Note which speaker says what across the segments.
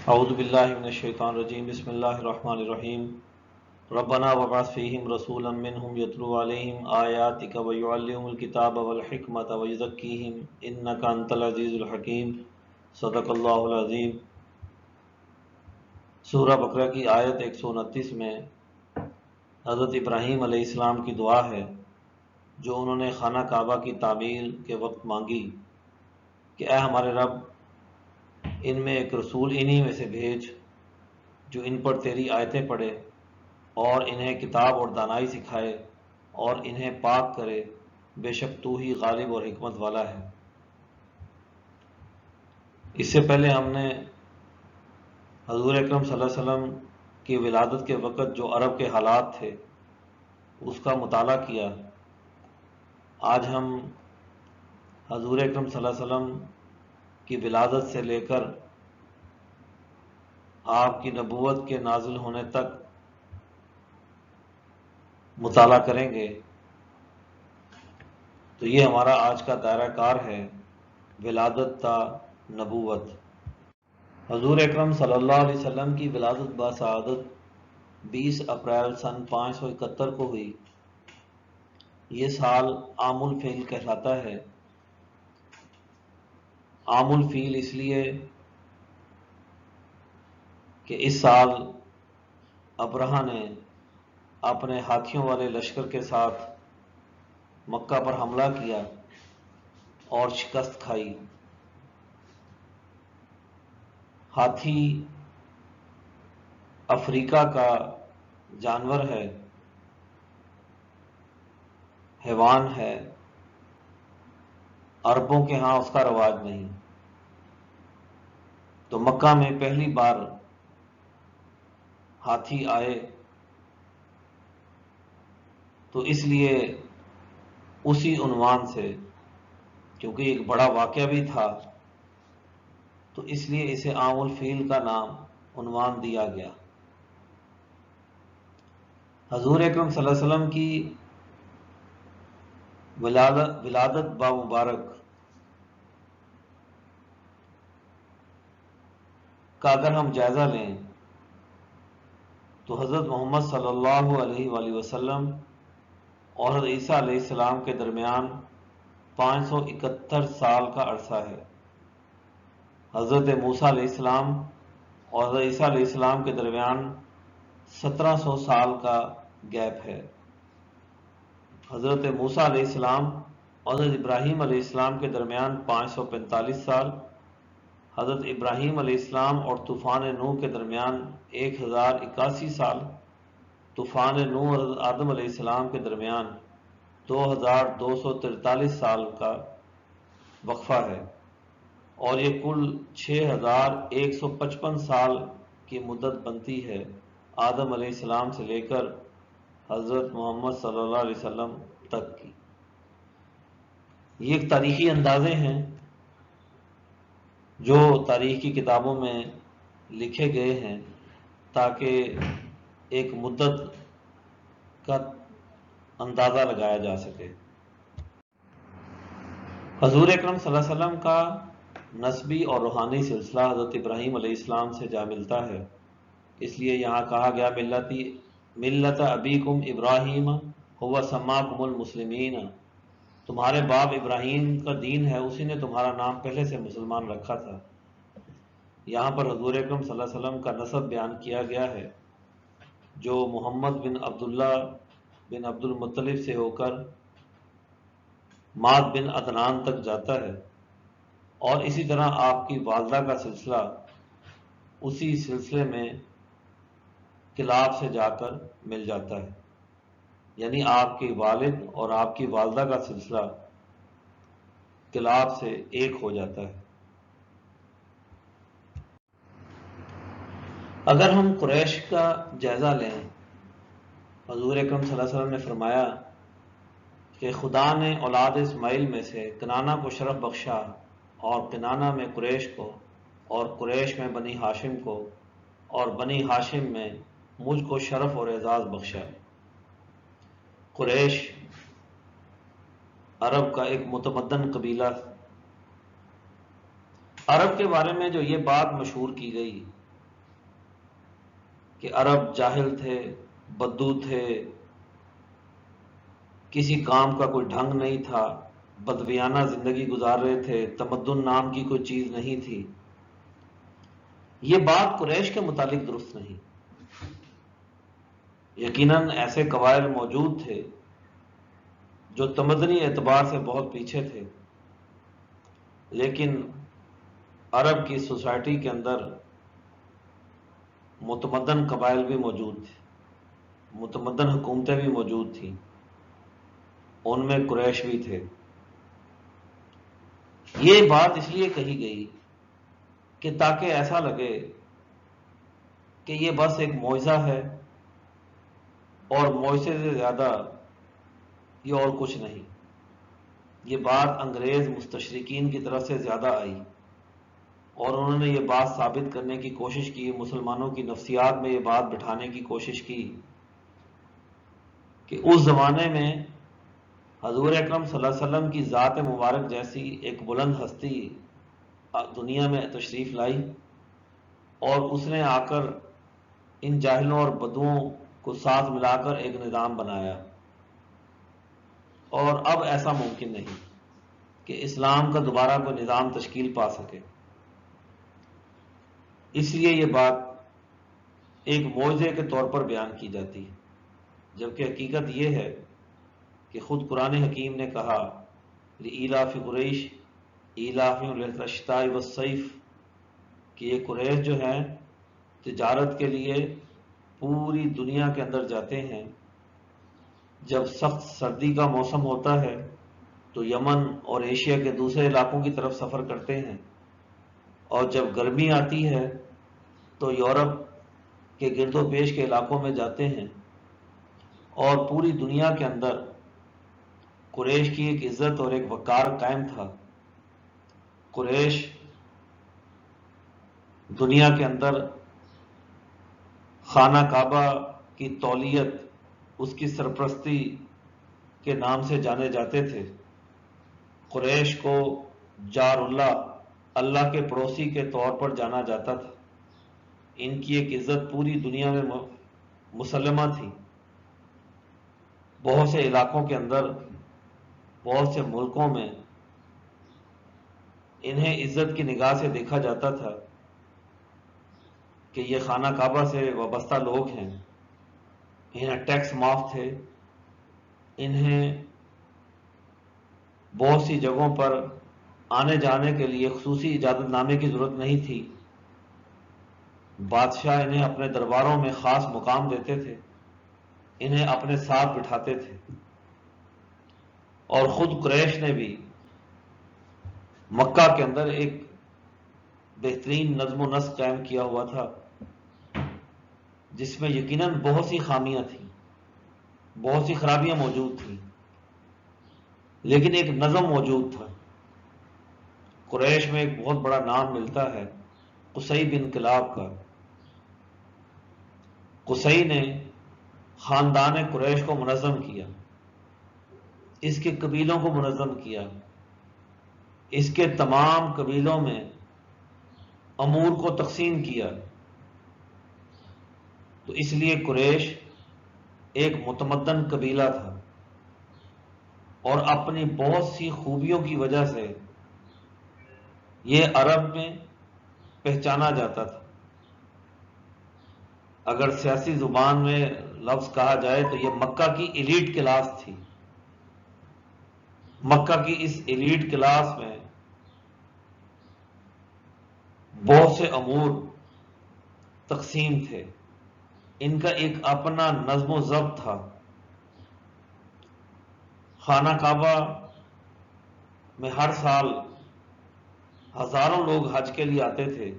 Speaker 1: اعوذ باللہ من الشیطان الرجیم بسم اللہ الرحمن الرحیم ربنا وابعث فیہم رسولا منہم یتلو علیہم آیاتک ویعلمہم الکتاب والحکمت ویزکیہم انک انت العزیز الحکیم صدق اللہ العظیم۔ سورہ بقرہ کی آیت 129 میں حضرت ابراہیم علیہ السلام کی دعا ہے جو انہوں نے خانہ کعبہ کی تعمیر کے وقت مانگی کہ اے ہمارے رب، ان میں ایک رسول انہی میں سے بھیج جو ان پر تیری آیتیں پڑھے اور انہیں کتاب اور دانائی سکھائے اور انہیں پاک کرے، بے شک تو ہی غالب اور حکمت والا ہے۔ اس سے پہلے ہم نے حضور اکرم صلی اللہ علیہ وسلم کی ولادت کے وقت جو عرب کے حالات تھے اس کا مطالعہ کیا۔ آج ہم حضور اکرم صلی اللہ علیہ وسلم کی ولادت سے لے کر آپ کی نبوت کے نازل ہونے تک مطالعہ کریں گے۔ تو یہ ہمارا آج کا دائرہ کار ہے، ولادت تا نبوت۔ حضور اکرم صلی اللہ علیہ وسلم کی ولادت باسعادت 20 اپریل سن 571 کو ہوئی۔ یہ سال عام الفیل کہلاتا ہے۔ عام الفیل اس لیے کہ اس سال ابرہہ نے اپنے ہاتھیوں والے لشکر کے ساتھ مکہ پر حملہ کیا اور شکست کھائی۔ ہاتھی افریقہ کا جانور ہے، حیوان ہے، عربوں کے ہاں اس کا رواج نہیں۔ تو مکہ میں پہلی بار ہاتھی آئے تو اس لیے اسی عنوان سے، کیونکہ ایک بڑا واقعہ بھی تھا، تو اس لیے اسے عام الفیل کا نام عنوان دیا گیا۔ حضور اکرم صلی اللہ علیہ وسلم کی ولادت بامبارک کا اگر ہم جائزہ لیں تو حضرت محمد صلی اللہ علیہ وآلہ وسلم اور حضرت عیسیٰ علیہ السلام کے درمیان 571 سال کا عرصہ ہے۔ حضرت موسیٰ علیہ السلام اور حضرت عیسیٰ علیہ السلام کے درمیان 1700 سال کا گیپ ہے۔ حضرت موسیٰ علیہ السلام اور حضرت ابراہیم علیہ السلام کے درمیان 545 سال، حضرت ابراہیم علیہ السلام اور طوفان نوح کے درمیان 1081 سال، طوفان نوح اور حضرت آدم علیہ السلام کے درمیان 2243 سال کا وقفہ ہے، اور یہ کل 6155 سال کی مدت بنتی ہے آدم علیہ السلام سے لے کر حضرت محمد صلی اللہ علیہ وسلم تک کی۔ یہ ایک تاریخی اندازے ہیں جو تاریخ کی کتابوں میں لکھے گئے ہیں تاکہ ایک مدت کا اندازہ لگایا جا سکے۔ حضور اکرم صلی اللہ علیہ وسلم کا نسبی اور روحانی سلسلہ حضرت ابراہیم علیہ السلام سے جا ملتا ہے، اس لیے یہاں کہا گیا ملت ابیکم ابراہیم هو سماکم المسلمین، تمہارے باپ ابراہیم کا دین ہے، اسی نے تمہارا نام پہلے سے مسلمان رکھا تھا۔ یہاں پر حضور اکرم صلی اللہ علیہ وسلم کا نسب بیان کیا گیا ہے جو محمد بن عبداللہ بن عبد المطلب سے ہو کر ماد بن عدنان تک جاتا ہے، اور اسی طرح آپ کی والدہ کا سلسلہ اسی سلسلے میں کلاب سے جا کر مل جاتا ہے، یعنی آپ کے والد اور آپ کی والدہ کا سلسلہ کلاب سے ایک ہو جاتا ہے۔ اگر ہم قریش کا جائزہ لیں، حضور اکرم صلی اللہ علیہ وسلم نے فرمایا کہ خدا نے اولاد اسماعیل میں سے کنانہ کو شرف بخشا، اور کنانہ میں قریش کو، اور قریش میں بنی ہاشم کو، اور بنی ہاشم میں مجھ کو شرف اور اعزاز بخشا۔ قریش عرب کا ایک متمدن قبیلہ۔ عرب کے بارے میں جو یہ بات مشہور کی گئی کہ عرب جاہل تھے، بدو تھے، کسی کام کا کوئی ڈھنگ نہیں تھا، بدویانہ زندگی گزار رہے تھے، تمدن نام کی کوئی چیز نہیں تھی. یہ بات قریش کے متعلق درست نہیں. یقیناً ایسے قبائل موجود تھے جو تمدنی اعتبار سے بہت پیچھے تھے، لیکن عرب کی سوسائٹی کے اندر متمدن قبائل بھی موجود تھے، متمدن حکومتیں بھی موجود تھیں، ان میں قریش بھی تھے. یہ بات اس لیے کہی گئی کہ تاکہ ایسا لگے کہ یہ بس ایک معجزہ ہے اور معجزے سے زیادہ یہ اور کچھ نہیں. یہ بات انگریز مستشرقین کی طرف سے زیادہ آئی اور انہوں نے یہ بات ثابت کرنے کی کوشش کی، مسلمانوں کی نفسیات میں یہ بات بٹھانے کی کوشش کی کہ اس زمانے میں حضور اکرم صلی اللہ علیہ وسلم کی ذات مبارک جیسی ایک بلند ہستی دنیا میں تشریف لائی اور اس نے آ کر ان جاہلوں اور بدوؤں کو ساتھ ملا کر ایک نظام بنایا، اور اب ایسا ممکن نہیں کہ اسلام کا دوبارہ کوئی نظام تشکیل پا سکے. اس لیے یہ بات ایک معجزے کے طور پر بیان کی جاتی ہے، جبکہ حقیقت یہ ہے کہ خود قرآن حکیم نے کہا لإیلاف قریش ایلافہم رحلۃ الشتاء والصیف کہ یہ قریش جو ہیں تجارت کے لیے پوری دنیا کے اندر جاتے ہیں. جب سخت سردی کا موسم ہوتا ہے تو یمن اور ایشیا کے دوسرے علاقوں کی طرف سفر کرتے ہیں، اور جب گرمی آتی ہے تو یورپ کے گرد و پیش کے علاقوں میں جاتے ہیں. اور پوری دنیا کے اندر قریش کی ایک عزت اور ایک وقار قائم تھا. قریش دنیا کے اندر خانہ کعبہ کی تولیت، اس کی سرپرستی کے نام سے جانے جاتے تھے. قریش کو جار اللہ، اللہ کے پڑوسی کے طور پر جانا جاتا تھا. ان کی ایک عزت پوری دنیا میں مسلمہ تھی. بہت سے علاقوں کے اندر، بہت سے ملکوں میں انہیں عزت کی نگاہ سے دیکھا جاتا تھا کہ یہ خانہ کعبہ سے وابستہ لوگ ہیں، انہیں ٹیکس معاف تھے، انہیں بہت سی جگہوں پر آنے جانے کے لیے خصوصی اجازت نامے کی ضرورت نہیں تھی. بادشاہ انہیں اپنے درباروں میں خاص مقام دیتے تھے، انہیں اپنے ساتھ بٹھاتے تھے. اور خود قریش نے بھی مکہ کے اندر ایک بہترین نظم و نسق قائم کیا ہوا تھا، جس میں یقیناً بہت سی خامیاں تھیں، بہت سی خرابیاں موجود تھیں، لیکن ایک نظم موجود تھا. قریش میں ایک بہت بڑا نام ملتا ہے قصی بن کلاب کا. قصی نے خاندان قریش کو منظم کیا، اس کے قبیلوں کو منظم کیا، اس کے تمام قبیلوں میں امور کو تقسیم کیا. تو اس لیے قریش ایک متمدن قبیلہ تھا اور اپنی بہت سی خوبیوں کی وجہ سے یہ عرب میں پہچانا جاتا تھا. اگر سیاسی زبان میں لفظ کہا جائے تو یہ مکہ کی ایلیٹ کلاس تھی. مکہ کی اس ایلیٹ کلاس میں بہت سے امور تقسیم تھے، ان کا ایک اپنا نظم و ضبط تھا. خانہ کعبہ میں ہر سال ہزاروں لوگ حج کے لیے آتے تھے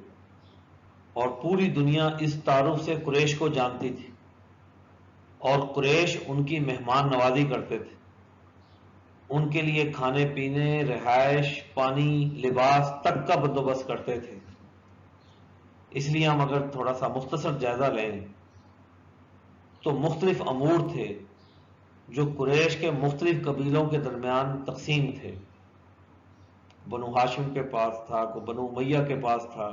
Speaker 1: اور پوری دنیا اس تعارف سے قریش کو جانتی تھی، اور قریش ان کی مہمان نوازی کرتے تھے، ان کے لیے کھانے پینے، رہائش، پانی، لباس تک کا بندوبست کرتے تھے. اس لیے ہم اگر تھوڑا سا مختصر جائزہ لیں تو مختلف امور تھے جو قریش کے مختلف قبیلوں کے درمیان تقسیم تھے. بنو ہاشم کے پاس تھا، کوئی بنو امیہ کے پاس تھا،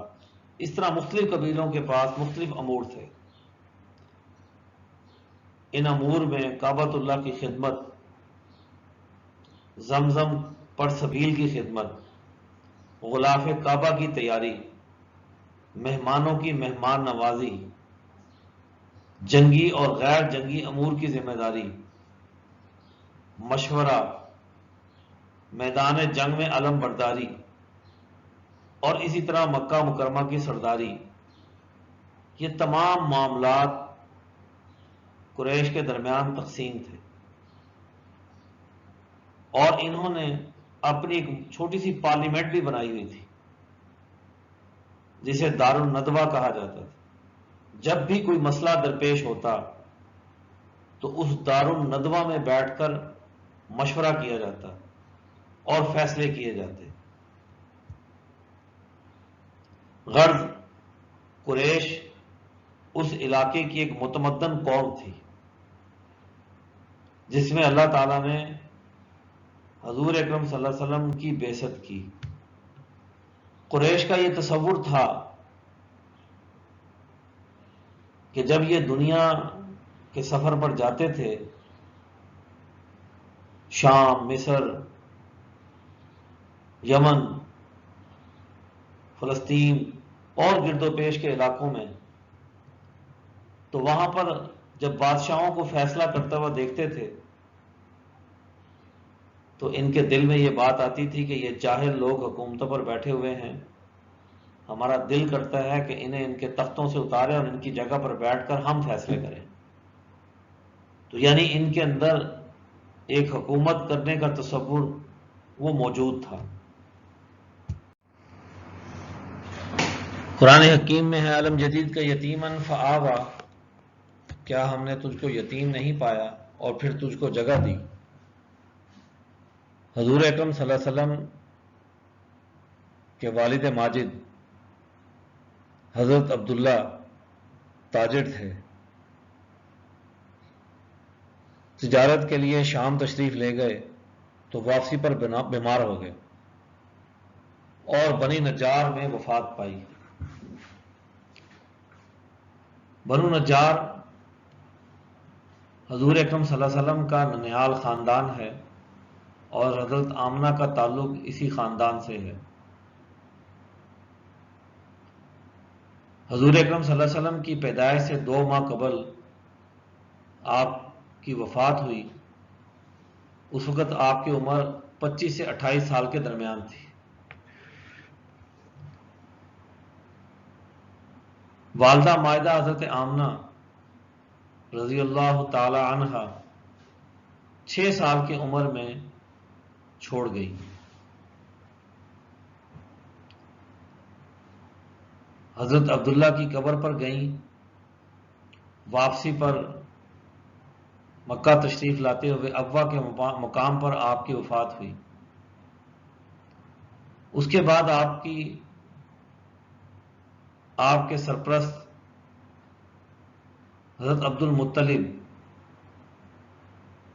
Speaker 1: اس طرح مختلف قبیلوں کے پاس مختلف امور تھے. ان امور میں کعبۃ اللہ کی خدمت، زمزم پر سبیل کی خدمت، غلاف کعبہ کی تیاری، مہمانوں کی مہمان نوازی، جنگی اور غیر جنگی امور کی ذمہ داری، مشورہ، میدان جنگ میں علم برداری، اور اسی طرح مکہ مکرمہ کی سرداری، یہ تمام معاملات قریش کے درمیان تقسیم تھے، اور انہوں نے اپنی ایک چھوٹی سی پارلیمنٹ بھی بنائی ہوئی تھی جسے دار الندوہ کہا جاتا تھا۔ جب بھی کوئی مسئلہ درپیش ہوتا تو اس دار الندوہ میں بیٹھ کر مشورہ کیا جاتا اور فیصلے کیے جاتے۔ غرض قریش اس علاقے کی ایک متمدن قوم تھی جس میں اللہ تعالیٰ نے حضور اکرم صلی اللہ علیہ وسلم کی بعثت کی۔ قریش کا یہ تصور تھا کہ جب یہ دنیا کے سفر پر جاتے تھے، شام، مصر، یمن، فلسطین اور گرد و پیش کے علاقوں میں، تو وہاں پر جب بادشاہوں کو فیصلہ کرتا ہوا دیکھتے تھے تو ان کے دل میں یہ بات آتی تھی کہ یہ جاہل لوگ حکومتوں پر بیٹھے ہوئے ہیں، ہمارا دل کرتا ہے کہ انہیں ان کے تختوں سے اتارے اور ان کی جگہ پر بیٹھ کر ہم فیصلے کریں۔ تو یعنی ان کے اندر ایک حکومت کرنے کا تصور وہ موجود تھا۔ قرآن حکیم میں ہے علم جدید کا یتیماً فآویٰ، کیا ہم نے تجھ کو یتیم نہیں پایا اور پھر تجھ کو جگہ دی۔ حضور اکرم صلی اللہ علیہ وسلم کے والد ماجد حضرت عبداللہ تاجر تھے، تجارت کے لیے شام تشریف لے گئے تو واپسی پر بیمار ہو گئے اور بنی نجار میں وفات پائی۔ بنو نجار حضور اکرم صلی اللہ علیہ وسلم کا ننیال خاندان ہے اور حضرت آمنہ کا تعلق اسی خاندان سے ہے۔ حضور اکرم صلی اللہ علیہ وسلم کی پیدائش سے 2 ماہ قبل آپ کی وفات ہوئی۔ اس وقت آپ کی عمر 25 سے 28 سال کے درمیان تھی۔ والدہ مائدہ حضرت آمنہ رضی اللہ تعالی عنہا 6 سال کی عمر میں چھوڑ گئی۔ حضرت عبداللہ کی قبر پر گئیں، واپسی پر مکہ تشریف لاتے ہوئے ابوا کے مقام پر آپ کی وفات ہوئی۔ اس کے بعد آپ کے سرپرست حضرت عبد المطلب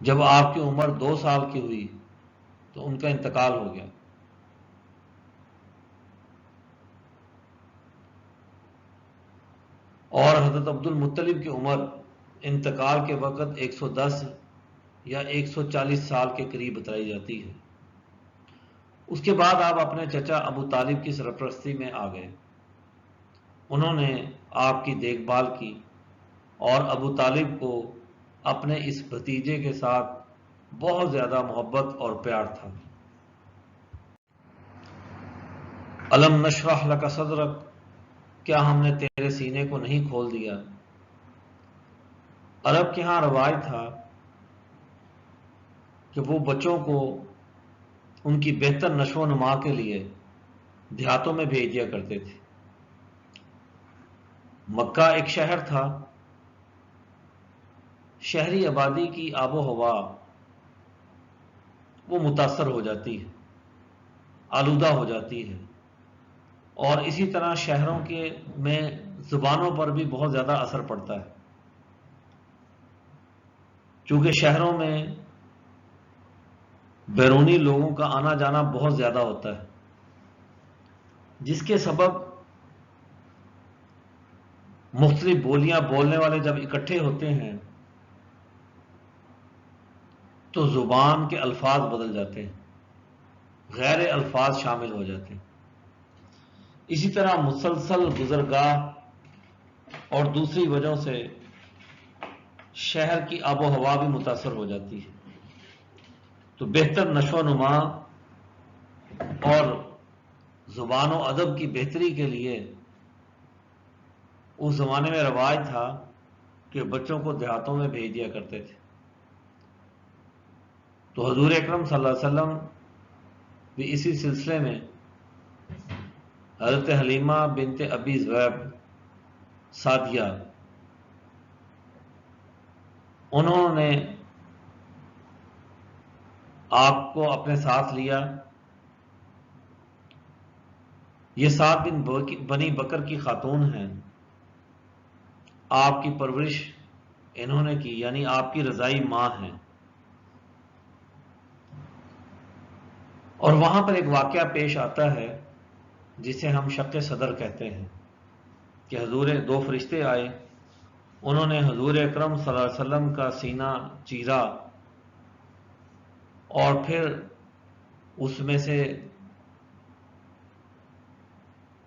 Speaker 1: جب آپ کی عمر 2 سال کی ہوئی تو ان کا انتقال ہو گیا۔ اور حضرت عبد المطلب کی عمر انتقال کے وقت 110 یا 140 سال کے قریب بتائی جاتی ہے۔ اس کے بعد آپ اپنے چچا ابو طالب کی سرپرستی میں آ گئے۔ انہوں نے آپ کی دیکھ بھال کی اور ابو طالب کو اپنے اس بھتیجے کے ساتھ بہت زیادہ محبت اور پیار تھا۔ الم نشرح لک صدرک، کیا ہم نے تیرے سینے کو نہیں کھول دیا۔ عرب کے ہاں روایت تھا کہ وہ بچوں کو ان کی بہتر نشو و نما کے لیے دیہاتوں میں بھیج دیا کرتے تھے۔ مکہ ایک شہر تھا، شہری آبادی کی آب و ہوا وہ متاثر ہو جاتی ہے، آلودہ ہو جاتی ہے، اور اسی طرح شہروں کے میں زبانوں پر بھی بہت زیادہ اثر پڑتا ہے، چونکہ شہروں میں بیرونی لوگوں کا آنا جانا بہت زیادہ ہوتا ہے، جس کے سبب مختلف بولیاں بولنے والے جب اکٹھے ہوتے ہیں تو زبان کے الفاظ بدل جاتے ہیں، غیر الفاظ شامل ہو جاتے ہیں۔ اسی طرح مسلسل گزرگاہ اور دوسری وجہوں سے شہر کی آب و ہوا بھی متاثر ہو جاتی ہے۔ تو بہتر نشو و نما اور زبان و ادب کی بہتری کے لیے اس زمانے میں رواج تھا کہ بچوں کو دیہاتوں میں بھیج دیا کرتے تھے۔ تو حضور اکرم صلی اللہ علیہ وسلم بھی اسی سلسلے میں حضرت حلیمہ بنت ابی ذؤیب سعدیہ، انہوں نے آپ کو اپنے ساتھ لیا۔ یہ سعد بن بنی بکر کی خاتون ہیں، آپ کی پرورش انہوں نے کی، یعنی آپ کی رضائی ماں ہیں۔ اور وہاں پر ایک واقعہ پیش آتا ہے جسے ہم شق صدر کہتے ہیں کہ حضور دو فرشتے آئے، انہوں نے حضور اکرم صلی اللہ علیہ وسلم کا سینہ چیرا اور پھر اس میں سے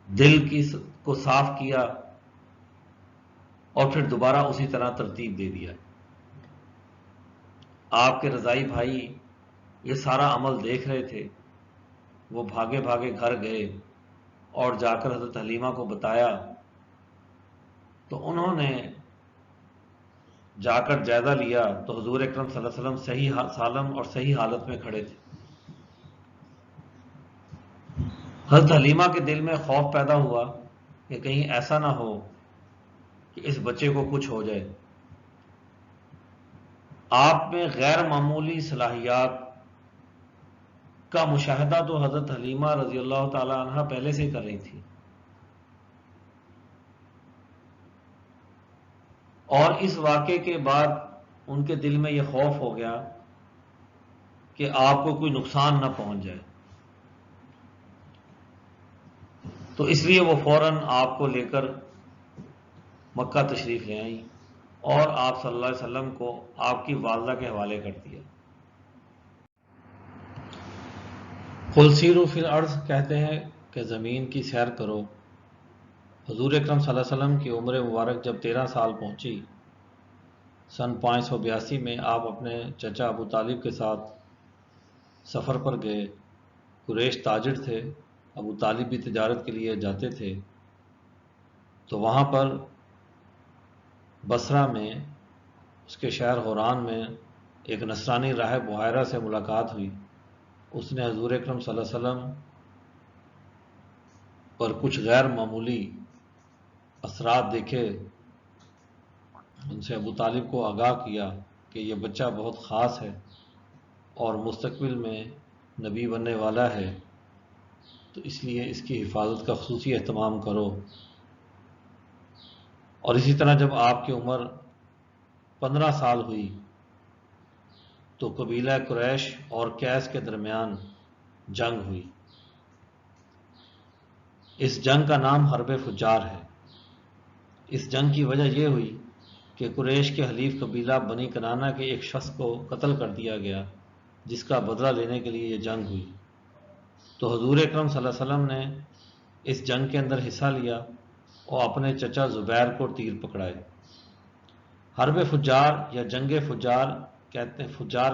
Speaker 1: دل کو صاف کیا اور پھر دوبارہ اسی طرح ترتیب دے دیا۔ آپ کے رضائی بھائی یہ سارا عمل دیکھ رہے تھے، وہ بھاگے بھاگے گھر گئے اور جا کر حضرت حلیمہ کو بتایا، تو انہوں نے جا کر جائزہ لیا تو حضور اکرم صلی اللہ علیہ وسلم صحیح سالم اور صحیح حالت میں کھڑے تھے۔ حضرت حلیمہ کے دل میں خوف پیدا ہوا کہ کہیں ایسا نہ ہو کہ اس بچے کو کچھ ہو جائے۔ آپ میں غیر معمولی صلاحیات کا مشاہدہ تو حضرت حلیمہ رضی اللہ تعالی عنہ پہلے سے ہی کر رہی تھی، اور اس واقعے کے بعد ان کے دل میں یہ خوف ہو گیا کہ آپ کو کوئی نقصان نہ پہنچ جائے، تو اس لیے وہ فوراً آپ کو لے کر مکہ تشریف لے آئیں اور آپ صلی اللہ علیہ وسلم کو آپ کی والدہ کے حوالے کر دیا۔ قل سیروا فی الارض کہتے ہیں کہ زمین کی سیر کرو۔ حضور اکرم صلی اللہ علیہ وسلم کی عمر مبارک جب 13 سال پہنچی، سن 582 میں آپ اپنے چچا ابو طالب کے ساتھ سفر پر گئے۔ قریش تاجر تھے، ابو طالب بھی تجارت کے لیے جاتے تھے، تو وہاں پر بصرہ میں اس کے شہر حوران میں ایک نصرانی راہب بحیرہ سے ملاقات ہوئی۔ اس نے حضور اکرم صلی اللہ علیہ وسلم پر کچھ غیر معمولی اثرات دیکھے، ان سے ابو طالب کو آگاہ کیا کہ یہ بچہ بہت خاص ہے اور مستقبل میں نبی بننے والا ہے، تو اس لیے اس کی حفاظت کا خصوصی اہتمام کرو۔ اور اسی طرح جب آپ کی عمر 15 سال ہوئی تو قبیلہ قریش اور کیس کے درمیان جنگ ہوئی۔ اس جنگ کا نام حرب فجار ہے۔ اس جنگ کی وجہ یہ ہوئی کہ قریش کے حلیف قبیلہ بنی کنانہ کے ایک شخص کو قتل کر دیا گیا، جس کا بدلہ لینے کے لیے یہ جنگ ہوئی۔ تو حضور اکرم صلی اللہ علیہ وسلم نے اس جنگ کے اندر حصہ لیا اور اپنے چچا زبیر کو تیر پکڑائے۔ حرب فجار یا جنگ فجار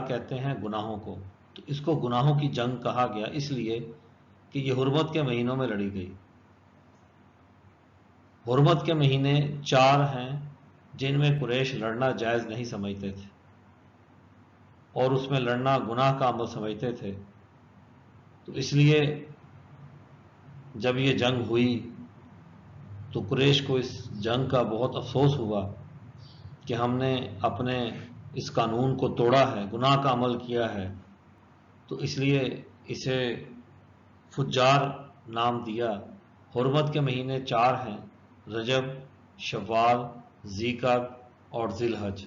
Speaker 1: کہتے ہیں گناہوں کو، تو اس کو گناہوں کی جنگ کہا گیا اس لیے کہ یہ حرمت کے مہینوں میں لڑی گئی۔ حرمت کے مہینے 4 ہیں جن میں قریش لڑنا جائز نہیں سمجھتے تھے اور اس میں لڑنا گناہ کا عمل سمجھتے تھے، تو اس لیے جب یہ جنگ ہوئی تو قریش کو اس جنگ کا بہت افسوس ہوا کہ ہم نے اپنے اس قانون کو توڑا ہے، گناہ کا عمل کیا ہے، تو اس لیے اسے فجار نام دیا۔ حرمت کے مہینے 4 ہیں، رجب، شوال، ذی-قعدہ اور ذی الحج۔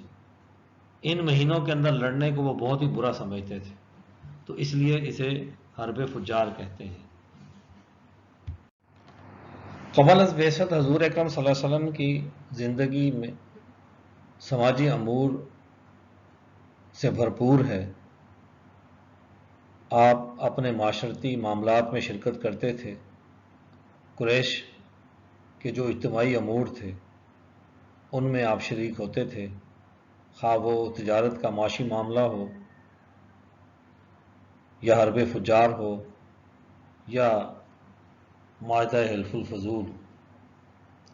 Speaker 1: ان مہینوں کے اندر لڑنے کو وہ بہت ہی برا سمجھتے تھے، تو اس لیے اسے حرب فجار کہتے ہیں۔ قبل از بعثت حضور اکرم صلی اللہ علیہ وسلم کی زندگی میں سماجی امور سے بھرپور ہے۔ آپ اپنے معاشرتی معاملات میں شرکت کرتے تھے۔ قریش کے جو اجتماعی امور تھے ان میں آپ شریک ہوتے تھے، خواہ وہ تجارت کا معاشی معاملہ ہو یا حرب فجار ہو یا معاہدہ حلف الفضول،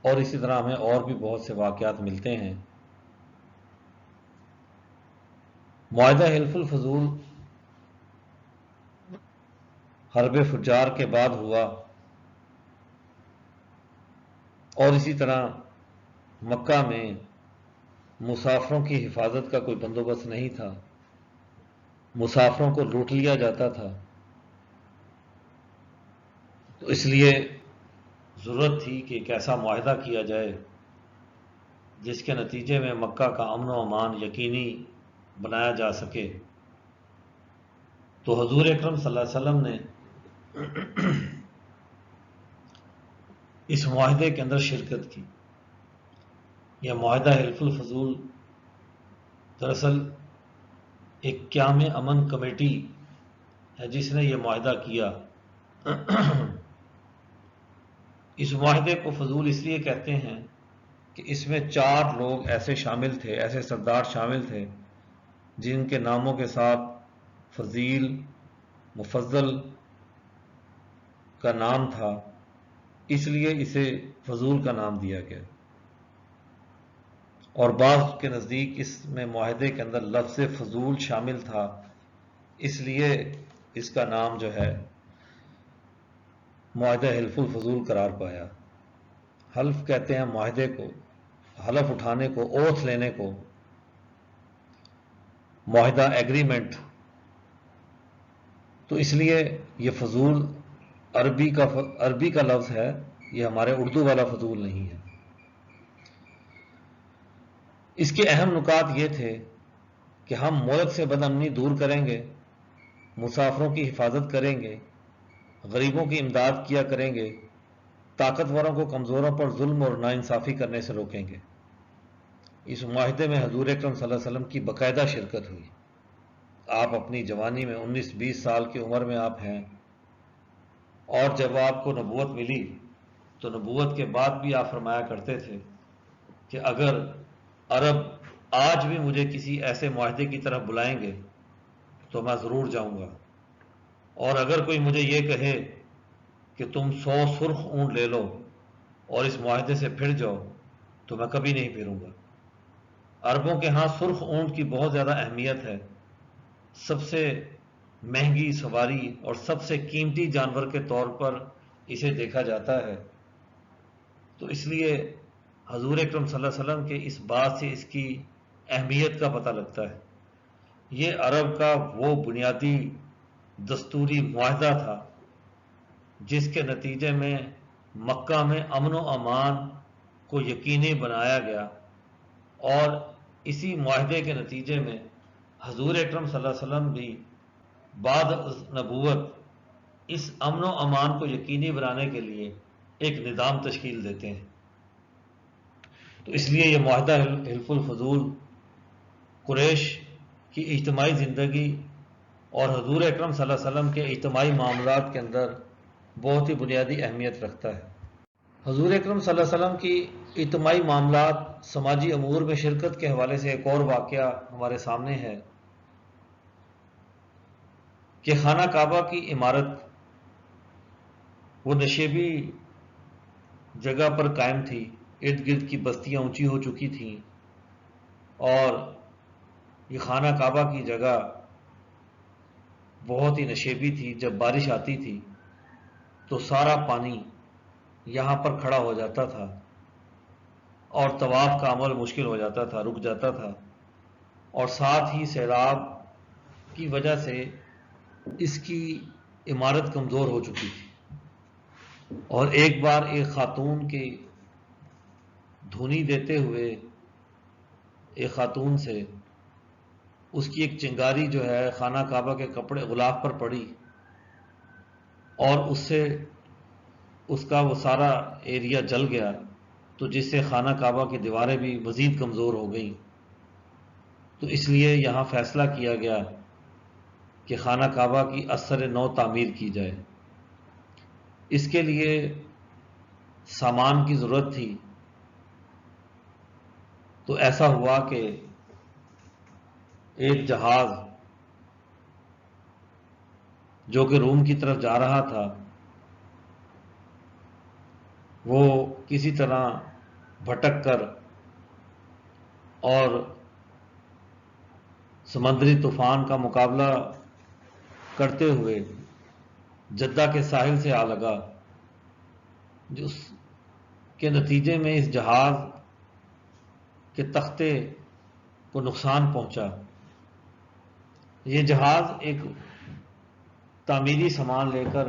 Speaker 1: اور اسی طرح ہمیں اور بھی بہت سے واقعات ملتے ہیں۔ معاہدہ حلف الفضول حرب فجار کے بعد ہوا، اور اسی طرح مکہ میں مسافروں کی حفاظت کا کوئی بندوبست نہیں تھا، مسافروں کو لوٹ لیا جاتا تھا، تو اس لیے ضرورت تھی کہ ایک ایسا معاہدہ کیا جائے جس کے نتیجے میں مکہ کا امن و امان یقینی بنایا جا سکے۔ تو حضور اکرم صلی اللہ علیہ وسلم نے اس معاہدے کے اندر شرکت کی۔ یہ معاہدہ حلف الفضول دراصل ایک قیام امن کمیٹی ہے جس نے یہ معاہدہ کیا۔ اس معاہدے کو فضول اس لیے کہتے ہیں کہ اس میں 4 لوگ ایسے شامل تھے، ایسے سردار شامل تھے جن کے ناموں کے ساتھ فضیل، مفضل کا نام تھا، اس لیے اسے فضول کا نام دیا گیا۔ اور بعض کے نزدیک اس میں معاہدے کے اندر لفظ فضول شامل تھا، اس لیے اس کا نام جو ہے معاہدہ حلف الفضول قرار پایا۔ حلف کہتے ہیں معاہدے کو، حلف اٹھانے کو، اوتھ لینے کو، معاہدہ ایگریمنٹ۔ تو اس لیے یہ فضول عربی کا لفظ ہے، یہ ہمارے اردو والا فضول نہیں ہے۔ اس کے اہم نکات یہ تھے کہ ہم ملک سے بد امنی دور کریں گے، مسافروں کی حفاظت کریں گے، غریبوں کی امداد کیا کریں گے، طاقتوروں کو کمزوروں پر ظلم اور ناانصافی کرنے سے روکیں گے۔ اس معاہدے میں حضور اکرم صلی اللہ علیہ وسلم کی باقاعدہ شرکت ہوئی۔ آپ اپنی جوانی میں 19-20 سال کی عمر میں آپ ہیں، اور جب آپ کو نبوت ملی تو نبوت کے بعد بھی آپ فرمایا کرتے تھے کہ اگر عرب آج بھی مجھے کسی ایسے معاہدے کی طرف بلائیں گے تو میں ضرور جاؤں گا، اور اگر کوئی مجھے یہ کہے کہ تم 100 سرخ اونٹ لے لو اور اس معاہدے سے پھر جاؤ تو میں کبھی نہیں پھروں گا۔ عربوں کے ہاں سرخ اونٹ کی بہت زیادہ اہمیت ہے، سب سے مہنگی سواری اور سب سے قیمتی جانور کے طور پر اسے دیکھا جاتا ہے۔ تو اس لیے حضور اکرم صلی اللہ علیہ وسلم کے اس بات سے اس کی اہمیت کا پتہ لگتا ہے۔ یہ عرب کا وہ بنیادی دستوری معاہدہ تھا جس کے نتیجے میں مکہ میں امن و امان کو یقینی بنایا گیا، اور اسی معاہدے کے نتیجے میں حضور اکرم صلی اللہ علیہ وسلم بھی بعد نبوت اس امن و امان کو یقینی بنانے کے لیے ایک نظام تشکیل دیتے ہیں۔ تو اس لیے یہ معاہدہ حلف الفضول قریش کی اجتماعی زندگی اور حضور اکرم صلی اللہ علیہ وسلم کے اجتماعی معاملات کے اندر بہت ہی بنیادی اہمیت رکھتا ہے۔ حضور اکرم صلی اللہ علیہ وسلم کی اجتماعی معاملات، سماجی امور میں شرکت کے حوالے سے ایک اور واقعہ ہمارے سامنے ہے کہ خانہ کعبہ کی عمارت وہ نشیبی جگہ پر قائم تھی، ارد گرد کی بستیاں اونچی ہو چکی تھیں، اور یہ خانہ کعبہ کی جگہ بہت ہی نشیبی تھی۔ جب بارش آتی تھی تو سارا پانی یہاں پر کھڑا ہو جاتا تھا اور طواف کا عمل مشکل ہو جاتا تھا، رک جاتا تھا، اور ساتھ ہی سیلاب کی وجہ سے اس کی عمارت کمزور ہو چکی تھی۔ اور ایک بار ایک خاتون کی دھونی دیتے ہوئے ایک خاتون سے اس کی ایک چنگاری جو ہے خانہ کعبہ کے کپڑے غلاف پر پڑی، اور اس سے اس کا وہ سارا ایریا جل گیا، تو جس سے خانہ کعبہ کی دیواریں بھی مزید کمزور ہو گئیں۔ تو اس لیے یہاں فیصلہ کیا گیا کہ خانہ کعبہ کی اثر نو تعمیر کی جائے۔ اس کے لیے سامان کی ضرورت تھی، تو ایسا ہوا کہ ایک جہاز جو کہ روم کی طرف جا رہا تھا، وہ کسی طرح بھٹک کر اور سمندری طوفان کا مقابلہ کرتے ہوئے جدہ کے ساحل سے آ لگا، جس کے نتیجے میں اس جہاز کے تختے کو نقصان پہنچا۔ یہ جہاز ایک تعمیری سامان لے کر،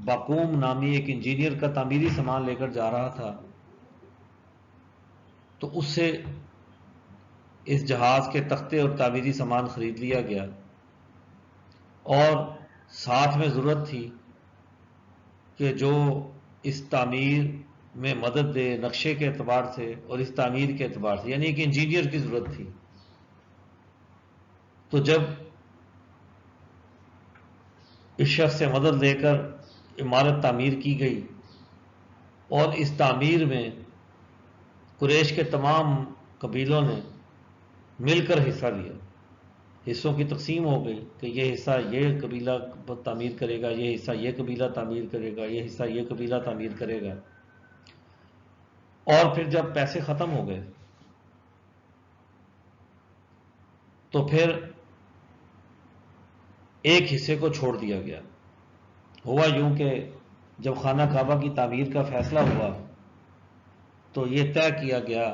Speaker 1: باقوم نامی ایک انجینئر کا تعمیری سامان لے کر جا رہا تھا، تو اس سے اس جہاز کے تختے اور تعمیری سامان خرید لیا گیا، اور ساتھ میں ضرورت تھی کہ جو اس تعمیر میں مدد دے نقشے کے اعتبار سے اور اس تعمیر کے اعتبار سے، یعنی ایک انجینئر کی ضرورت تھی۔ تو جب اس شخص سے مدد لے کر عمارت تعمیر کی گئی، اور اس تعمیر میں قریش کے تمام قبیلوں نے مل کر حصہ لیا، حصوں کی تقسیم ہو گئی کہ یہ حصہ یہ قبیلہ تعمیر کرے گا، یہ حصہ یہ قبیلہ تعمیر کرے گا، یہ حصہ یہ قبیلہ تعمیر کرے گا۔ اور پھر جب پیسے ختم ہو گئے تو پھر ایک حصے کو چھوڑ دیا گیا۔ ہوا یوں کہ جب خانہ کعبہ کی تعمیر کا فیصلہ ہوا تو یہ طے کیا گیا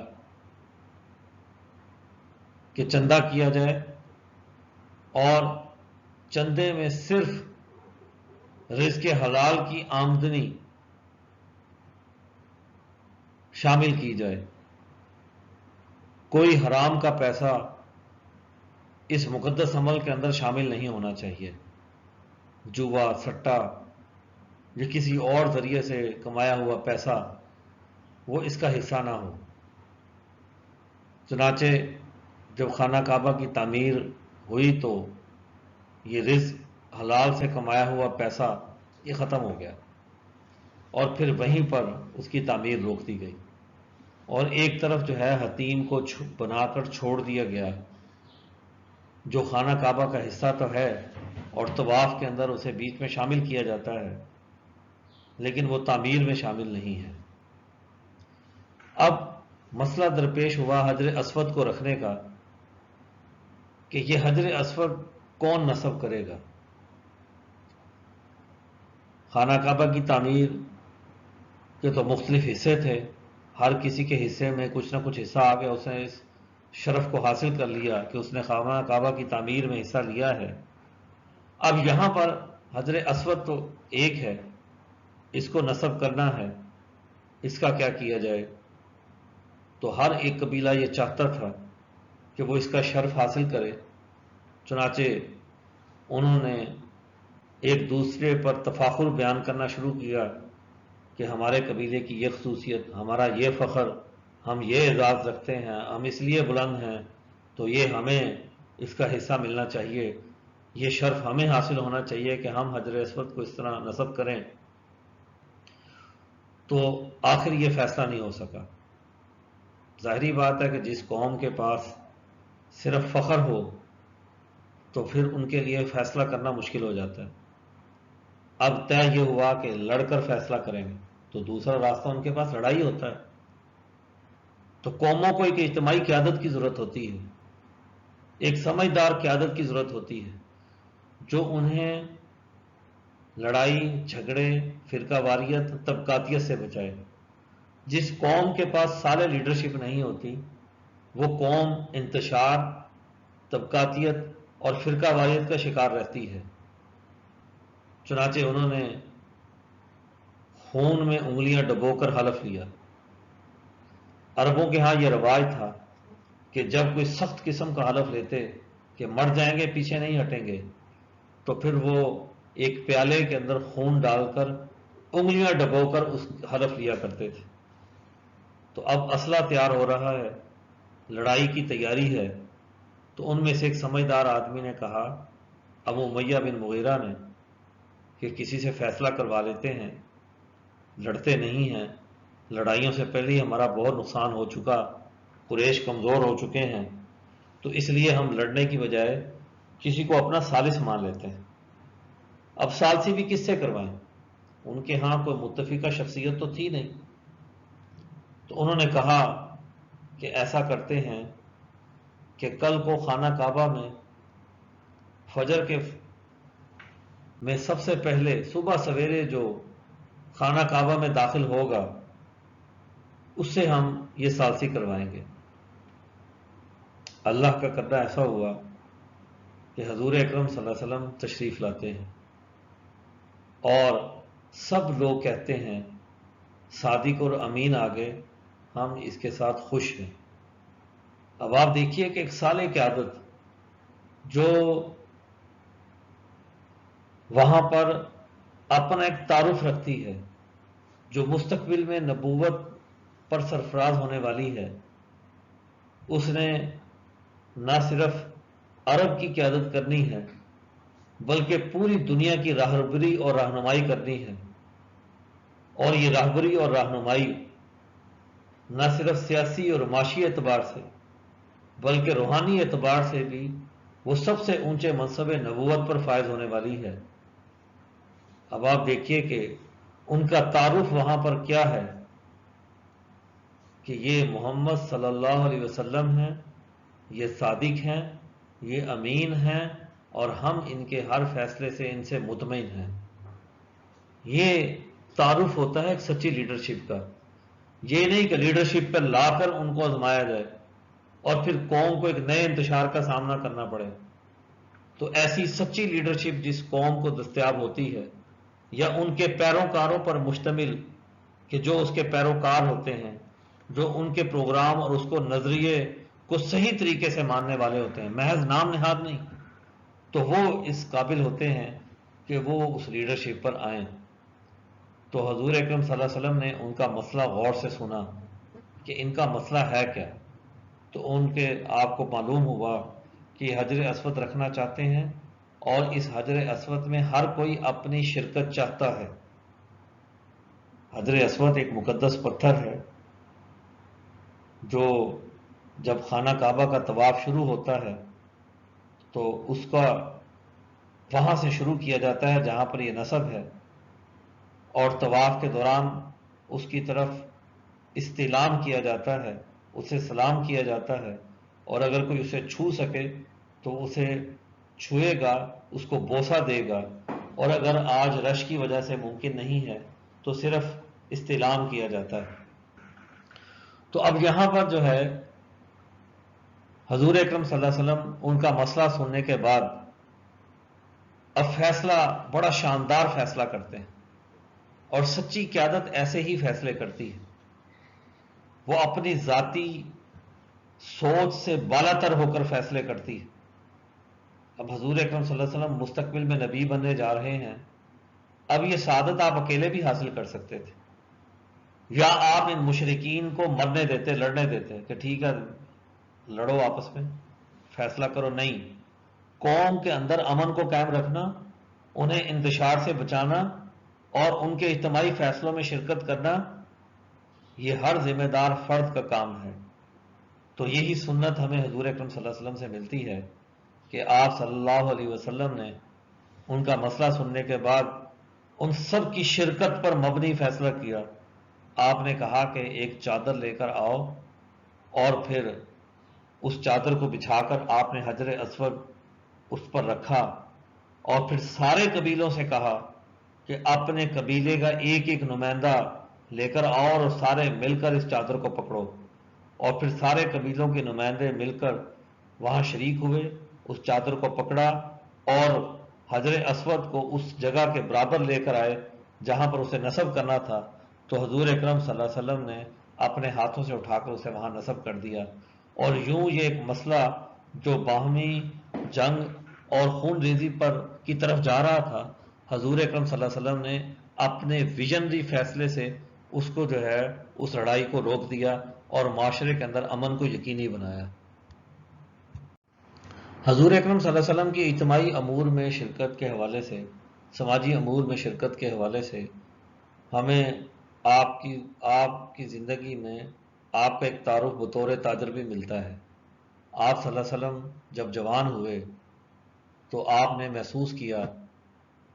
Speaker 1: کہ چندہ کیا جائے، اور چندے میں صرف رزق حلال کی آمدنی شامل کی جائے۔ کوئی حرام کا پیسہ اس مقدس عمل کے اندر شامل نہیں ہونا چاہیے۔ جوا، سٹا یا کسی اور ذریعے سے کمایا ہوا پیسہ وہ اس کا حصہ نہ ہو۔ چنانچہ جب خانہ کعبہ کی تعمیر ہوئی تو یہ رزق حلال سے کمایا ہوا پیسہ یہ ختم ہو گیا، اور پھر وہیں پر اس کی تعمیر روک دی گئی، اور ایک طرف جو ہے حتیم کو بنا کر چھوڑ دیا گیا، جو خانہ کعبہ کا حصہ تو ہے اور طواف کے اندر اسے بیچ میں شامل کیا جاتا ہے، لیکن وہ تعمیر میں شامل نہیں ہے۔ اب مسئلہ درپیش ہوا حجر اسود کو رکھنے کا کہ یہ حجر اسود کون نصب کرے گا۔ خانہ کعبہ کی تعمیر کے تو مختلف حصے تھے، ہر کسی کے حصے میں کچھ نہ کچھ حصہ آ گیا، اس نے اس شرف کو حاصل کر لیا کہ اس نے خانہ کعبہ کی تعمیر میں حصہ لیا ہے۔ اب یہاں پر حجر اسود تو ایک ہے، اس کو نصب کرنا ہے، اس کا کیا کیا جائے؟ تو ہر ایک قبیلہ یہ چاہتا تھا کہ وہ اس کا شرف حاصل کرے، چنانچہ انہوں نے ایک دوسرے پر تفاخر بیان کرنا شروع کیا کہ ہمارے قبیلے کی یہ خصوصیت، ہمارا یہ فخر، ہم یہ اعزاز رکھتے ہیں، ہم اس لیے بلند ہیں، تو یہ ہمیں اس کا حصہ ملنا چاہیے، یہ شرف ہمیں حاصل ہونا چاہیے کہ ہم حجر اسود کو اس طرح نصب کریں۔ تو آخر یہ فیصلہ نہیں ہو سکا۔ ظاہری بات ہے کہ جس قوم کے پاس صرف فخر ہو تو پھر ان کے لیے فیصلہ کرنا مشکل ہو جاتا ہے۔ اب طے یہ ہوا کہ لڑ کر فیصلہ کریں گے، تو دوسرا راستہ ان کے پاس لڑائی ہوتا ہے۔ تو قوموں کو ایک اجتماعی قیادت کی ضرورت ہوتی ہے، ایک سمجھدار قیادت کی ضرورت ہوتی ہے، جو انہیں لڑائی جھگڑے، فرقہ واریت، طبقاتیت سے بچائے۔ جس قوم کے پاس سالے لیڈرشپ نہیں ہوتی، وہ قوم انتشار، طبقاتیت اور فرقہ واریت کا شکار رہتی ہے۔ چنانچہ انہوں نے خون میں انگلیاں ڈبو کر حلف لیا۔ عربوں کے ہاں یہ رواج تھا کہ جب کوئی سخت قسم کا حلف لیتے کہ مر جائیں گے، پیچھے نہیں ہٹیں گے، تو پھر وہ ایک پیالے کے اندر خون ڈال کر انگلیاں ڈبو کر اس حلف لیا کرتے تھے۔ تو اب اسلحہ تیار ہو رہا ہے، لڑائی کی تیاری ہے، تو ان میں سے ایک سمجھدار آدمی نے کہا ابو امیہ بن مغیرہ نے کہ کسی سے فیصلہ کروا لیتے ہیں، لڑتے نہیں ہیں، لڑائیوں سے پہلے ہی ہمارا بہت نقصان ہو چکا، قریش کمزور ہو چکے ہیں، تو اس لیے ہم لڑنے کی بجائے کسی کو اپنا ثالث مان لیتے ہیں۔ اب ثالثی بھی کس سے کروائیں؟ ان کے ہاں کوئی متفقہ شخصیت تو تھی نہیں، تو انہوں نے کہا کہ ایسا کرتے ہیں کہ کل کو خانہ کعبہ میں فجر کے میں سب سے پہلے صبح سویرے جو خانہ کعبہ میں داخل ہوگا اس سے ہم یہ ثالثی کروائیں گے۔ اللہ کا کرنا ایسا ہوا کہ حضور اکرم صلی اللہ علیہ وسلم تشریف لاتے ہیں اور سب لوگ کہتے ہیں صادق اور امین آگے، ہم اس کے ساتھ خوش ہیں۔ اب آپ دیکھیے کہ ایک صالح قیادت جو وہاں پر اپنا ایک تعارف رکھتی ہے، جو مستقبل میں نبوت پر سرفراز ہونے والی ہے، اس نے نہ صرف عرب کی قیادت کرنی ہے بلکہ پوری دنیا کی راہبری اور رہنمائی کرنی ہے، اور یہ راہبری اور رہنمائی نہ صرف سیاسی اور معاشی اعتبار سے بلکہ روحانی اعتبار سے بھی وہ سب سے اونچے منصب نبوت پر فائز ہونے والی ہے۔ اب آپ دیکھیے کہ ان کا تعارف وہاں پر کیا ہے کہ یہ محمد صلی اللہ علیہ وسلم ہیں، یہ صادق ہیں، یہ امین ہیں، اور ہم ان کے ہر فیصلے سے ان سے مطمئن ہیں۔ یہ تعارف ہوتا ہے ایک سچی لیڈرشپ کا۔ یہ نہیں کہ لیڈرشپ پر لا کر ان کو آزمایا جائے اور پھر قوم کو ایک نئے انتشار کا سامنا کرنا پڑے۔ تو ایسی سچی لیڈرشپ جس قوم کو دستیاب ہوتی ہے یا ان کے پیروکاروں پر مشتمل کہ جو اس کے پیروکار ہوتے ہیں، جو ان کے پروگرام اور اس کو نظریے کو صحیح طریقے سے ماننے والے ہوتے ہیں، محض نام نہاد نہیں، تو وہ اس قابل ہوتے ہیں کہ وہ اس لیڈرشپ پر آئیں۔ تو حضور اکرم صلی اللہ علیہ وسلم نے ان کا مسئلہ غور سے سنا کہ ان کا مسئلہ ہے کیا، تو ان کے آپ کو معلوم ہوا کہ حجر اسود رکھنا چاہتے ہیں اور اس حجر اسود میں ہر کوئی اپنی شرکت چاہتا ہے۔ حجر اسود ایک مقدس پتھر ہے جو جب خانہ کعبہ کا طواف شروع ہوتا ہے تو اس کا وہاں سے شروع کیا جاتا ہے جہاں پر یہ نصب ہے، اور طواف کے دوران اس کی طرف استلام کیا جاتا ہے، اسے سلام کیا جاتا ہے، اور اگر کوئی اسے چھو سکے تو اسے چھوئے گا، اس کو بوسہ دے گا، اور اگر آج رش کی وجہ سے ممکن نہیں ہے تو صرف استلام کیا جاتا ہے۔ تو اب یہاں پر جو ہے حضور اکرم صلی اللہ علیہ وسلم ان کا مسئلہ سننے کے بعد اب فیصلہ، بڑا شاندار فیصلہ کرتے ہیں، اور سچی قیادت ایسے ہی فیصلے کرتی ہے، وہ اپنی ذاتی سوچ سے بالا تر ہو کر فیصلے کرتی ہے۔ اب حضور اکرم صلی اللہ علیہ وسلم مستقبل میں نبی بننے جا رہے ہیں، اب یہ سعادت آپ اکیلے بھی حاصل کر سکتے تھے، یا آپ ان مشرکین کو مرنے دیتے، لڑنے دیتے کہ ٹھیک ہے لڑو آپس میں، فیصلہ کرو۔ نہیں، قوم کے اندر امن کو قائم رکھنا، انہیں انتشار سے بچانا اور ان کے اجتماعی فیصلوں میں شرکت کرنا، یہ ہر ذمہ دار فرد کا کام ہے۔ تو یہی سنت ہمیں حضور اکرم صلی اللہ علیہ وسلم سے ملتی ہے کہ آپ صلی اللہ علیہ وسلم نے ان کا مسئلہ سننے کے بعد ان سب کی شرکت پر مبنی فیصلہ کیا۔ آپ نے کہا کہ ایک چادر لے کر آؤ، اور پھر اس چادر کو بچھا کر آپ نے حجر اسود اس پر رکھا، اور پھر سارے قبیلوں سے کہا کہ اپنے قبیلے کا ایک ایک نمائندہ لے کر آؤ اور سارے مل کر اس چادر کو پکڑو، اور پھر سارے قبیلوں کے نمائندے مل کر وہاں شریک ہوئے، اس چادر کو پکڑا اور حجر اسود کو اس جگہ کے برابر لے کر آئے جہاں پر اسے نصب کرنا تھا۔ تو حضور اکرم صلی اللہ علیہ وسلم نے اپنے ہاتھوں سے اٹھا کر اسے وہاں نصب کر دیا، اور یوں یہ ایک مسئلہ جو باہمی جنگ اور خون ریزی پر کی طرف جا رہا تھا، حضور اکرم صلی اللہ علیہ وسلم نے اپنے ویژنری فیصلے سے اس کو جو ہے اس لڑائی کو روک دیا اور معاشرے کے اندر امن کو یقینی بنایا۔ حضور اکرم صلی اللہ علیہ وسلم کی اجتماعی امور میں شرکت کے حوالے سے، سماجی امور میں شرکت کے حوالے سے ہمیں آپ کی زندگی میں آپ کا ایک تعارف بطور تاجر بھی ملتا ہے۔ آپ صلی اللہ علیہ وسلم جب جوان ہوئے تو آپ نے محسوس کیا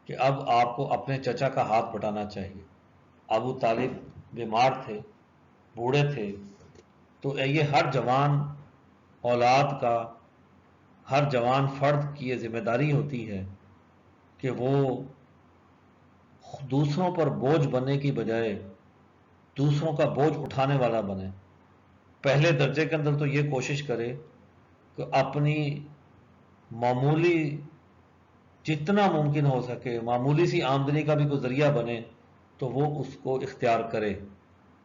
Speaker 1: کہ اب آپ کو اپنے چچا کا ہاتھ بٹانا چاہیے۔ ابو طالب بیمار تھے، بوڑھے تھے، تو یہ ہر جوان اولاد کا، ہر جوان فرد کی یہ ذمہ داری ہوتی ہے کہ وہ دوسروں پر بوجھ بننے کی بجائے دوسروں کا بوجھ اٹھانے والا بنے۔ پہلے درجے کے اندر تو یہ کوشش کرے کہ اپنی معمولی، جتنا ممکن ہو سکے معمولی سی آمدنی کا بھی کوئی ذریعہ بنے تو وہ اس کو اختیار کرے،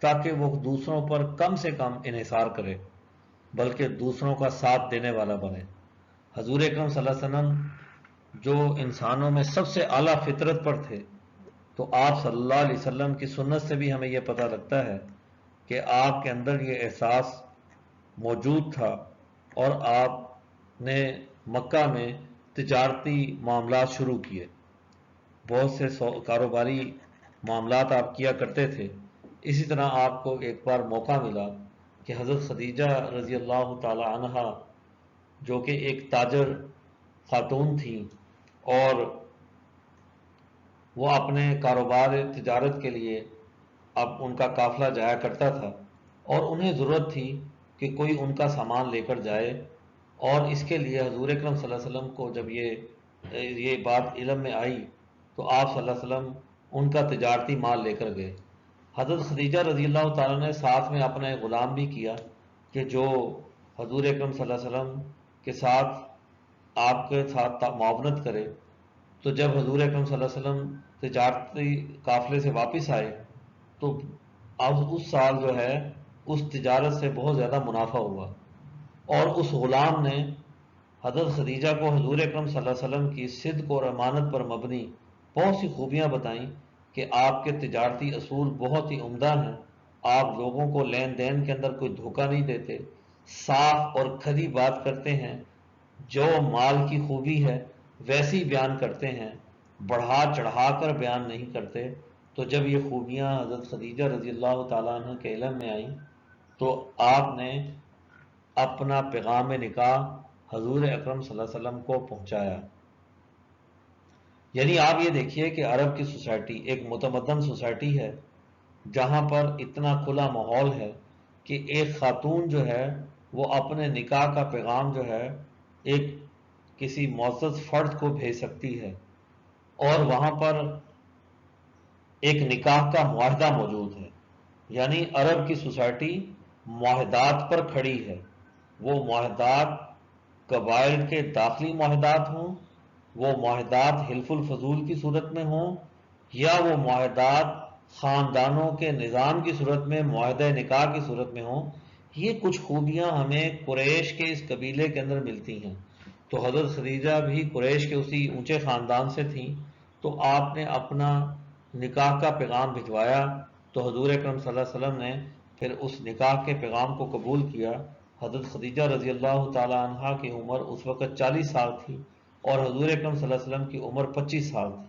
Speaker 1: تاکہ وہ دوسروں پر کم سے کم انحصار کرے بلکہ دوسروں کا ساتھ دینے والا بنے۔ حضور اکرم صلی اللہ علیہ وسلم جو انسانوں میں سب سے اعلیٰ فطرت پر تھے، تو آپ صلی اللہ علیہ وسلم کی سنت سے بھی ہمیں یہ پتہ لگتا ہے کہ آپ کے اندر یہ احساس موجود تھا، اور آپ نے مکہ میں تجارتی معاملات شروع کیے، بہت سے کاروباری معاملات آپ کیا کرتے تھے۔ اسی طرح آپ کو ایک بار موقع ملا کہ حضرت خدیجہ رضی اللہ تعالی عنہا، جو کہ ایک تاجر خاتون تھیں، اور وہ اپنے کاروبار تجارت کے لیے اب ان کا قافلہ جایا کرتا تھا، اور انہیں ضرورت تھی کہ کوئی ان کا سامان لے کر جائے، اور اس کے لیے حضور اکرم صلی اللہ علیہ وسلم کو جب یہ بات علم میں آئی تو آپ صلی اللہ علیہ وسلم ان کا تجارتی مال لے کر گئے۔ حضرت خدیجہ رضی اللہ تعالیٰ نے ساتھ میں اپنا ایک غلام بھی کیا کہ جو حضور اکرم صلی اللہ علیہ وسلم کے ساتھ آپ کے ساتھ معاونت کرے۔ تو جب حضور اکرم صلی اللہ علیہ وسلم تجارتی قافلے سے واپس آئے تو اب اس سال جو ہے اس تجارت سے بہت زیادہ منافع ہوا، اور اس غلام نے حضرت خدیجہ کو حضور اکرم صلی اللہ علیہ وسلم کی صدق اور امانت پر مبنی بہت سی خوبیاں بتائیں کہ آپ کے تجارتی اصول بہت ہی عمدہ ہیں، آپ لوگوں کو لین دین کے اندر کوئی دھوکہ نہیں دیتے، صاف اور کھری بات کرتے ہیں، جو مال کی خوبی ہے ویسی بیان کرتے ہیں، بڑھا چڑھا کر بیان نہیں کرتے۔ تو جب یہ خوبیاں حضرت خدیجہ رضی اللہ تعالیٰ عنہ کے علم میں آئیں تو آپ نے اپنا پیغام نکاح حضور اکرم صلی اللہ علیہ وسلم کو پہنچایا۔ یعنی آپ یہ دیکھیے کہ عرب کی سوسائٹی ایک متمدن سوسائٹی ہے، جہاں پر اتنا کھلا ماحول ہے کہ ایک خاتون جو ہے وہ اپنے نکاح کا پیغام جو ہے ایک کسی معزز فرد کو بھیج سکتی ہے، اور وہاں پر ایک نکاح کا معاہدہ موجود ہے۔ یعنی عرب کی سوسائٹی معاہدات پر کھڑی ہے، وہ معاہدات قبائل کے داخلی معاہدات ہوں، وہ معاہدات حلف الفضول کی صورت میں ہوں، یا وہ معاہدات خاندانوں کے نظام کی صورت میں معاہدہ نکاح کی صورت میں ہوں۔ یہ کچھ خوبیاں ہمیں قریش کے اس قبیلے کے اندر ملتی ہیں۔ تو حضرت خدیجہ بھی قریش کے اسی اونچے خاندان سے تھیں، تو آپ نے اپنا نکاح کا پیغام بھجوایا، تو حضور اکرم صلی اللہ علیہ وسلم نے پھر اس نکاح کے پیغام کو قبول کیا۔ حضرت خدیجہ رضی اللہ تعالی عنہا کی عمر اس وقت 40 سال تھی، اور حضور اکرم صلی اللہ علیہ وسلم کی عمر 25 سال تھی۔